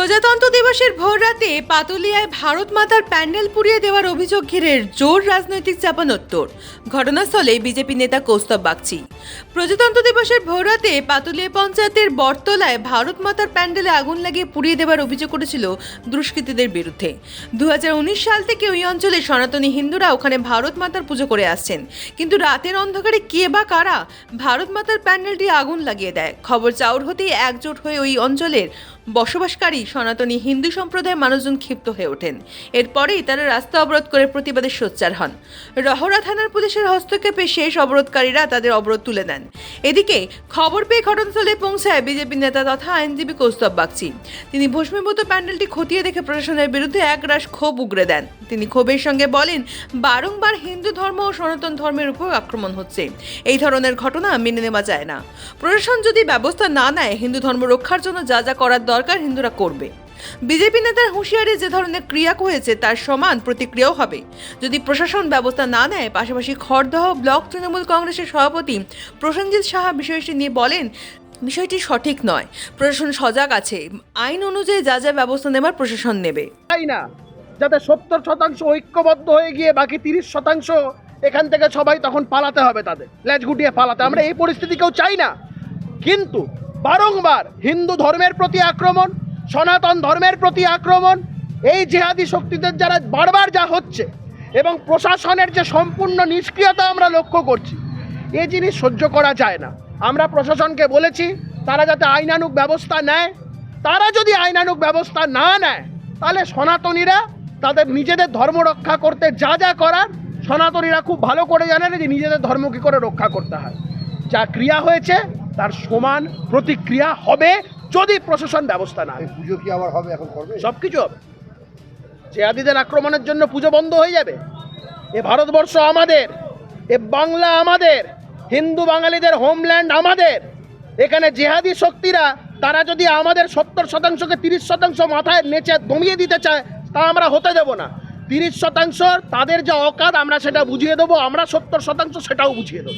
প্রজাতন্ত্র দিবসের ভোররাতে পাতুলিয়ায় ভারত মাতার প্যান্ডেল পুড়িয়ে দেওয়ার অভিযোগ ঘিরে জোর রাজনৈতিক চাপানোত্তর। ঘটনাস্থলে বিজেপি নেতা কৌস্তব বাগচি। প্রজাতন্ত্র দিবসের ভোররাতে পাতুলিয়া পঞ্চায়েতের বটতলায় ভারত মাতার প্যান্ডেলে আগুন লাগিয়ে পুড়িয়ে দেওয়ার অভিযোগ করেছিল দুষ্কৃতীদের বিরুদ্ধে। 2019 সাল থেকে ওই অঞ্চলে সনাতনী হিন্দুরা ওখানে ভারত মাতার পুজো করে আসছেন, কিন্তু রাতের অন্ধকারে কে বা কারা ভারত মাতার প্যান্ডেলটি আগুন লাগিয়ে দেয়। খবর চাউর হতেই একজোট হয়ে ওই অঞ্চলের বসবাসকারী সনাতনী হিন্দু সম্প্রদায়ের মানুষজন ক্ষিপ্ত হয়ে ওঠেন। এরপরেই তারা রাস্তা অবরোধ করে প্রতিবাদে সোচ্চার হন। রহরা থানার পুলিশের হস্তক্ষেপে শেষ অবরোধকারীরা তাদের অবরোধ তুলে নেন। এদিকে খবর পেয়ে ঘটনাস্থলে পৌঁছায় বিজেপি নেতা তথা আইনজীবী কৌস্তব বাগচি। তিনি ভস্মীভূত প্যান্ডেলটি খতিয়ে দেখে প্রশাসনের বিরুদ্ধে একরাশ ক্ষোভ উগরে দেন। তিনি ক্ষোভের সঙ্গে বলেন, বারংবার হিন্দু ধর্ম ও সনাতন ধর্মের উপর আক্রমণ হচ্ছে। এই ধরনের ঘটনা মেনে নেওয়া যায় না। প্রশাসন যদি ব্যবস্থা না নেয়, হিন্দু ধর্ম রক্ষার জন্য যা যা করার দরকার হিন্দুরা করবে। বিজেপি নেতার হুঁশিয়ারি যে ধরনের ক্রিয়া হয়েছে তার সমান প্রতিক্রিয়াও হবে যদি প্রশাসন ব্যবস্থা না নেয়। পাশাপাশি খড়দহ ব্লক তৃণমূল কংগ্রেসের সভাপতি প্রসেনজিৎ সাহা বিষয়টি নিয়ে বলেন, বিষয়টি সঠিক নয়, প্রশাসন সজাগ আছে, আইন অনুযায়ী যা যা ব্যবস্থা নেবার প্রশাসন নেবে। তাই না, যাতে 70% ঐক্যবদ্ধ হয়ে গিয়ে বাকি 30% এখান থেকে সবাই তখন পালাতে হবে, তাদের লেজ গুটিয়ে পালাতে। আমরা এই পরিস্থিতি কেউ চাই না, কিন্তু বারংবার হিন্দু ধর্মের প্রতি আক্রমণ, সনাতন ধর্মের প্রতি আক্রমণ, এই জিহাদি শক্তিদের যারা বারবার যা হচ্ছে এবং প্রশাসনের যে সম্পূর্ণ নিষ্ক্রিয়তা আমরা লক্ষ্য করছি, এই জিনিস সহ্য করা যায় না। আমরা প্রশাসনকে বলেছি তারা যাতে আইনানুগ ব্যবস্থা নেয়। তারা যদি আইনানুগ ব্যবস্থা না নেয়, তাহলে সনাতনীরা তাদের নিজেদের ধর্ম রক্ষা করতে যা যা করার সনাতনীরা খুব ভালো করে জানেন যে নিজেদের ধর্ম কী করে রক্ষা করতে হয়। যা ক্রিয়া হয়েছে তার সমান প্রতিক্রিয়া হবে যদি প্রশাসন ব্যবস্থা না নেয়। পুজো কি আবার হবে, এখন করবে? সব কিছু হবে। জিহাদিদের আক্রমণের জন্য পুজো বন্ধ হয়ে যাবে? এ ভারতবর্ষ আমাদের, এ বাংলা আমাদের, হিন্দু বাঙালিদের হোমল্যান্ড আমাদের। এখানে জিহাদি শক্তিরা তারা যদি আমাদের 70%কে 30% মাথায় নেচে দমিয়ে দিতে চায়, তা আমরা হতে দেব না। 30% তাদের যে অকাত আমরা সেটা বুঝিয়ে দেবো, আমরা 70% সেটাও বুঝিয়ে দেবো।